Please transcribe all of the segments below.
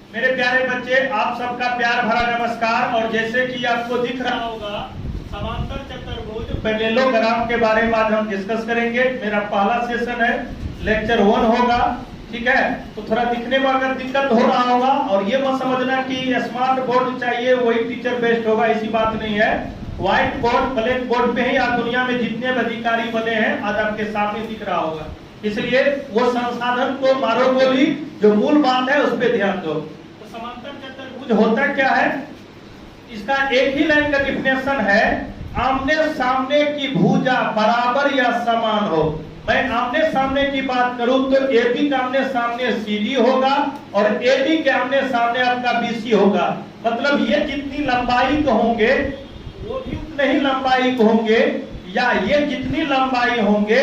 मेरे प्यारे बच्चे, आप सबका प्यार भरा नमस्कार। और जैसे कि आपको दिख रहा होगा, समांतर चतुर्भुज पैरेललोग्राम के बारे में आज हम डिस्कस करेंगे। मेरा पहला सेशन है, लेक्चर 1 होगा, ठीक है। तो थोड़ा दिखने में अगर दिक्कत हो रहा होगा, और ये मत समझना कि स्मार्ट बोर्ड चाहिए वही टीचर बेस्ट होगा, ऐसी बात नहीं है। व्हाइट बोर्ड, ब्लैक बोर्ड पे ही आज दुनिया में जितने भी अधिकारी बने हैं आज आपके सामने दिख रहा होगा। इसलिए वो संसाधन को मारो गोली, जो मूल बात है उस पर ध्यान दो। तो समांतर चतुर्भुज होता क्या है, इसका एक ही लाइन का डिफिनेशन है, आमने सामने की भुजा बराबर या समान हो। मैं आमने सामने की बात करूं तो AB का आमने सामने CD होगा और AD के आमने सामने आपका BC होगा। मतलब ये जितनी लंबाई के होंगे वो भी उतने ही लंबाई के होंगे, या ये जितनी लंबाई होंगे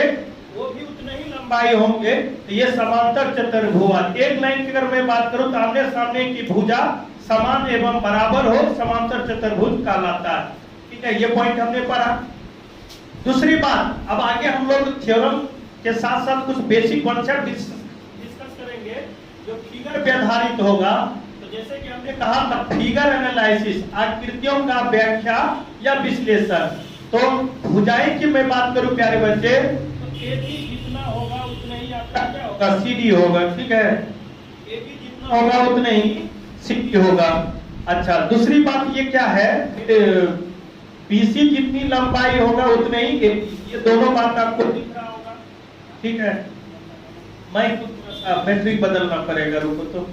वो भी उतने ही लंबाई होंगे। तो ये समांतर चतुर्भुज। एक लाइन की अगर मैं बात करूं तो आमने सामने की भुजा समान एवं बराबर हो, समांतर चतुर्भुज कहलाता है। ठीक है, ये पॉइंट हमने पढ़ा। दूसरी बात, अब आगे हम लोग थ्योरम के साथ साथ कुछ बेसिक कॉन्सेप्ट डिस्कस करेंगे जो फिगर पे आधारित होगा। तो जैसे कि हमने कहा था, फिगर एनालिसिस, आकृतियों का व्याख्या या विश्लेषण। तो भुजाएं की मैं बात करूं प्यारे बच्चे, तो AB जितना होगा उतना ही आपका क्या होगा, CD होगा। ठीक है, AB जितना होगा उतना ही CD होगा। अच्छा, दूसरी बात ये क्या है, BC जितनी लंबाई होगा उतने ही AB। ये दोनों बात आपको दिख रहा होगा। ठीक है, मैं बैटरी बदलना पड़ेगा, रुको तो।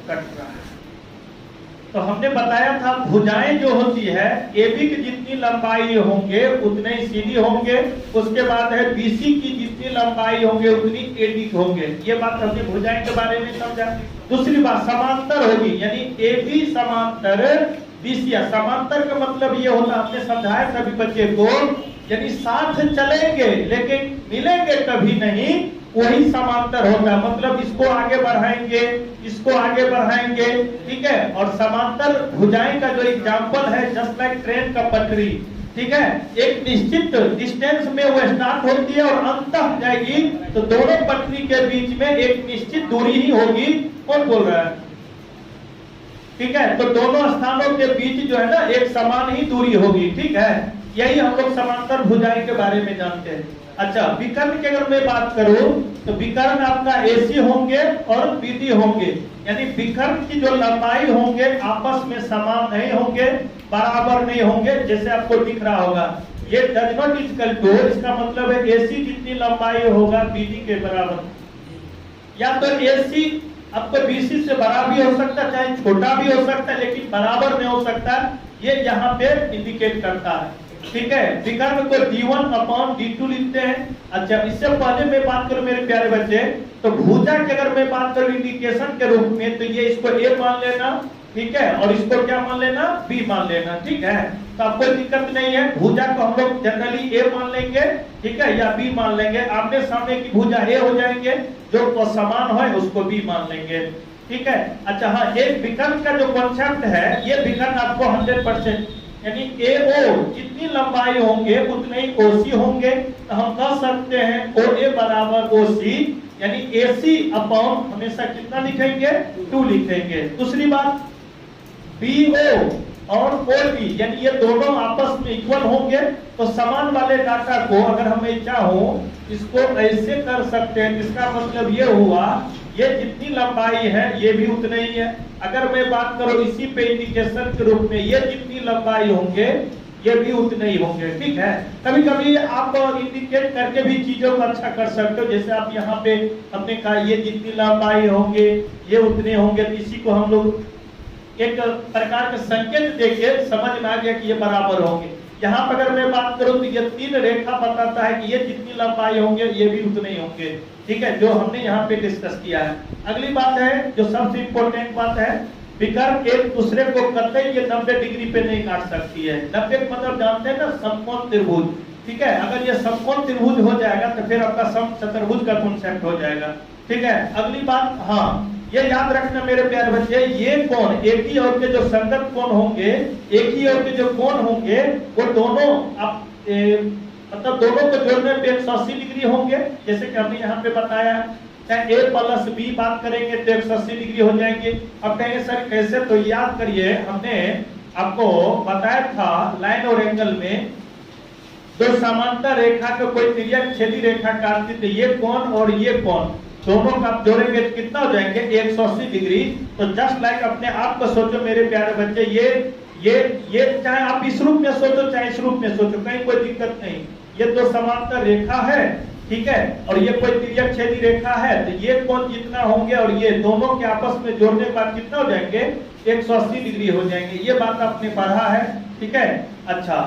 कट रहा है। तो हमने बताया था भुजाएं जो होती है AB की जितनी लंबाई होंगे उतने ही CD होंगे। उसके बाद है BC की जितनी लंबाई होंगे उतनी AD होंगे। ये बात हमने भुजाएं के बारे में समझा। दूसरी बात समांतर होगी, यानी AB समांतर BC। समांतर का मतलब ये होता, हमने समझाया सभी बच्चे को, यानी साथ चलेंगे लेकिन मिलेंगे कभी नहीं, वही समांतर होता है। मतलब इसको आगे बढ़ाएंगे, इसको आगे बढ़ाएंगे, ठीक है। और समांतर भुजाएं का जो एग्जांपल है, जस्ट लाइक ट्रेन का पटरी, ठीक है। एक निश्चित डिस्टेंस में वो स्टार्ट होती है और अंत तक जाएगी, तो दोनों पटरी के बीच में एक निश्चित दूरी ही होगी। कौन बोल रहा है? ठीक है, तो दोनों स्थानों के बीच जो है ना एक समान ही दूरी होगी। ठीक है, यही हम लोग समांतर भुजाएं के बारे में जानते हैं। अच्छा, विकर्ण की अगर मैं बात करूं तो विकर्ण आपका AC होंगे और BD होंगे, यानी विकर्ण की जो लंबाई होंगे आपस में समान नहीं होंगे, बराबर नहीं होंगे। जैसे आपको दिख रहा होगा, ये डज नॉट इक्वल टू, इसका मतलब है AC जितनी लंबाई होगा BD के बराबर, या तो AC आपको BC से बड़ा भी हो सकता है, चाहे छोटा भी हो सकता है, लेकिन बराबर नहीं हो सकता। ये यहाँ पे इंडिकेट करता है। ठीक है, विकर्ण को D1/D2 लिखते हैं। अच्छा, इससे पहले मैं बात करूं मेरे प्यारे बच्चे, तो भुजा की अगर मैं बात करूं इंडिकेशन के रूप में, तो ये इसको A मान लेना, ठीक है, और इसको क्या मान लेना, B मान लेना। ठीक है, तो आपको दिक्कत नहीं है। भुजा को हम लोग जनरली A मान लेंगे, ठीक है, या B मान लेंगे। आमने सामने की भुजा A हो जाएंगे, जो समान है उसको B मान लेंगे। ठीक है। अच्छा, हाँ, एक विकर्ण का जो कॉन्सेप्ट है, ये विकर्ण आपको 100%, यानी AO जितनी लंबाई होंगे उतने ही OC होंगे। तो हम कह सकते हैं OA बराबर OC, यानी AC अपॉन हमेशा कितना लिखेंगे, 2 लिखेंगे। दूसरी बात, BO और OD, यानी ये दोनों आपस में इक्वल होंगे। तो समान वाले डाटा को अगर हमें चाहूं इसको ऐसे कर सकते हैं, इसका मतलब ये हुआ ये जितनी लंबाई है ये भी उतने ही है। अगर मैं बात करूं इसी पे इंडिकेशन के रूप में, ये जितनी लंबाई होंगे ये भी उतने ही होंगे। ठीक है, कभी कभी आप इंडिकेट करके भी चीजों को अच्छा कर सकते हो। जैसे आप यहाँ पे हमने कहा ये जितनी लंबाई होंगे ये उतने होंगे, तो इसी को हम लोग एक प्रकार के संकेत देके समझ में आ गया कि ये बराबर होंगे। यहाँ पर अगर मैं बात करूं तो ये 3 रेखा बताता है कि ये जितनी लंबाई होंगे ये भी उतने ही होंगे। ठीक है, जो हमने यहाँ पे डिस्कस किया है। अगली बात है, जो सबसे इंपॉर्टेंट बात है, विकर्ण एक दूसरे को कतई ये 90 डिग्री पे नहीं काट सकती है। 90 का मतलब जानते हैं ना, समकोण त्रिभुज। ठीक है, अगर ये समकोण त्रिभुज हो जाएगा तो फिर आपका समचतुर्भुज का कॉन्सेप्ट हो जाएगा। ठीक है, अगली बात, हाँ, ये याद रखना मेरे प्यारे बच्चे, ये कोण एक ही और के जो संगत कोण होंगे, एक ही और के जो कोण होंगे, वो दोनों आप मतलब दोनों को जोड़ने पे 180 डिग्री होंगे, जैसे कि हमने यहाँ पे बताया। चाहे a प्लस b बात करेंगे तो 180 डिग्री हो जाएंगे। अब कहेंगे सर कैसे, तो याद करिए हमने आपको बताया था लाइन और एंगल में दो समांतर रेखा को कोई तिर्यक छेदी रेखा काटती थी, ये कोण और ये कोण दोनों का आप जोड़ेंगे तो कितना हो जाएंगे 180 डिग्री। तो जस्ट लाइक अपने आप को सोचो मेरे प्यारे बच्चे, ये चाहे आप इस रूप में सोचो चाहे इस रूप में सोचो, कहीं कोई दिक्कत नहीं। ये दो समांतर रेखा है, ठीक है, और ये कोई तिर्यक छेदी रेखा है, तो ये कोण जितना होंगे और ये दोनों के आपस में जोड़ने के बाद कितना हो जाएंगे 180 डिग्री हो जाएंगे। ये बात आपने पढ़ा है, ठीक है। अच्छा,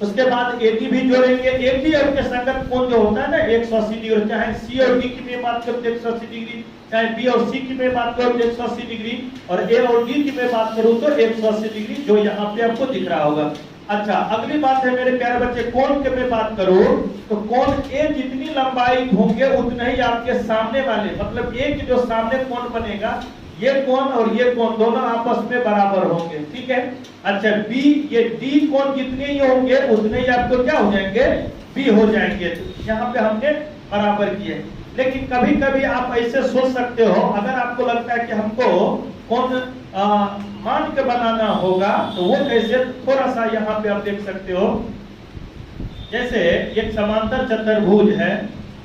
उसके बाद एडी भी जोड़ेंगे। एडी और के संगत कोण जो होता है ना 180 डिग्री, चाहे सी और डी की मैं बात करूं तो 180 डिग्री, चाहे बी और सी की मैं बात करूं तो 180 डिग्री, और ए और डी की मैं बात करूं तो 180 डिग्री, जो यहाँ पे आपको दिख रहा होगा। अच्छा, अगली बात है मेरे प्यारे बच्चे, कोण के मैं बात करूं तो कोण ए जितनी लंबाई होंगे उतना ही आपके सामने वाले, मतलब ए के जो सामने कोण बनेगा, ये कोण और ये कोण दोनों आपस में बराबर होंगे, ठीक है। अच्छा, बी ये डी कोण जितने ही होंगे उतने ही आपको क्या हो जाएंगे बी हो जाएंगे। तो यहाँ पे हमने बराबर किए। लेकिन कभी कभी आप ऐसे सोच सकते हो, अगर आपको लगता है कि हमको कोण मान के बनाना होगा तो वो कैसे, थोड़ा सा यहाँ पे आप देख सकते हो। जैसे एक समांतर चतुर्भुज है,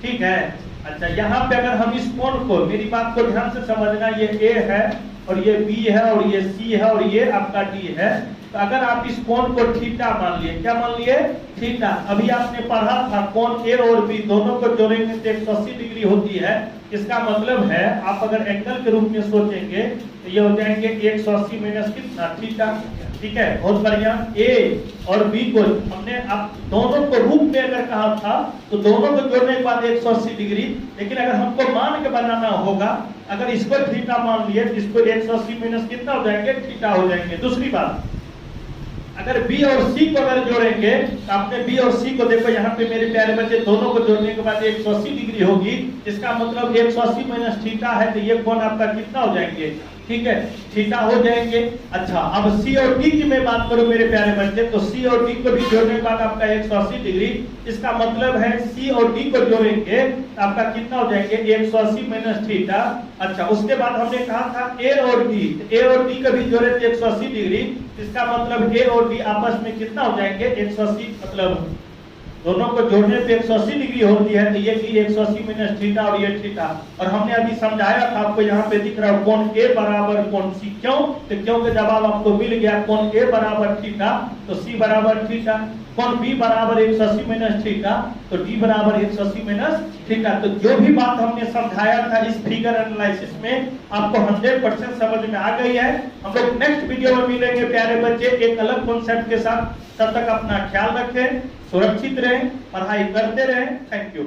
ठीक है। अच्छा, यहाँ पे अगर हम इस कोण को, मेरी बात को ध्यान से समझना, ये ए है और ये बी है और ये सी है और ये आपका डी है, तो अगर आप इस कोण को थीटा मान लिए, क्या मान लिए थीटा। अभी आपने पढ़ा था कोण ए और बी दोनों को जोड़ेंगे तो 180 डिग्री होती है। इसका मतलब है आप अगर एंगल के रूप में सोचेंगे तो ये हो जाएंगे 180 माइनस कितना थीटा, ठीक है। बहुत बढ़िया। ए और बी को हमने आप दोनों को रूप में अगर कहा था तो दोनों को जोड़ने के बाद 180 डिग्री, लेकिन अगर हमको मान के बनाना होगा, अगर इसको थीटा मान लिए तो इसको 180 माइनस कितना हो जाएंगे थीटा हो जाएंगे। दूसरी बात, अगर बी और सी को अगर जोड़ेंगे तो आपने बी और सी को देखो यहाँ पे मेरे प्यारे बच्चे, दोनों को जोड़ने के बाद 180 डिग्री होगी। इसका मतलब 180 माइनस थीटा है, तो ये कोण आपका कितना हो जाएंगे, ठीक है, थीटा हो जाएंगे। अच्छा, अब सी और डी की मैं बात करूं मेरे प्यारे बच्चे, तो सी और डी को भी जोड़ने के बाद आपका 180 डिग्री। इसका मतलब है सी और डी को जोड़ेंगे तो आपका कितना हो जाएंगे 180 माइनस थीटा। अच्छा, उसके बाद हमने कहा था ए और डी, ए और डी को भी जोड़े तो 180 डिग्री। इसका मतलब ए और डी आपस में कितना हो जाएंगे 180, मतलब दोनों को जोड़ने पे 180 डिग्री होती है, तो ये भी 180 माइनस थीटा और ये थीटा। और हमने अभी समझाया था आपको, यहाँ पे दिख रहा है कोण ए बराबर कोण सी। क्यों? तो क्योंकि जवाब आपको मिल गया, कोण ए बराबर थीटा तो सी बराबर थीटा, कोण बी बराबर 180 माइनस थीटा तो डी बराबर 180 माइनस थीटा। तो जो भी बात हमने समझाया था इस फिगर एनालिसिस में आपको 100% समझ में आ गई है। हम लोग नेक्स्ट वीडियो में मिलेंगे प्यारे बच्चे एक अलग कॉन्सेप्ट के साथ। तब तक अपना ख्याल रखें, सुरक्षित रहें, पढ़ाई करते रहें। Thank you.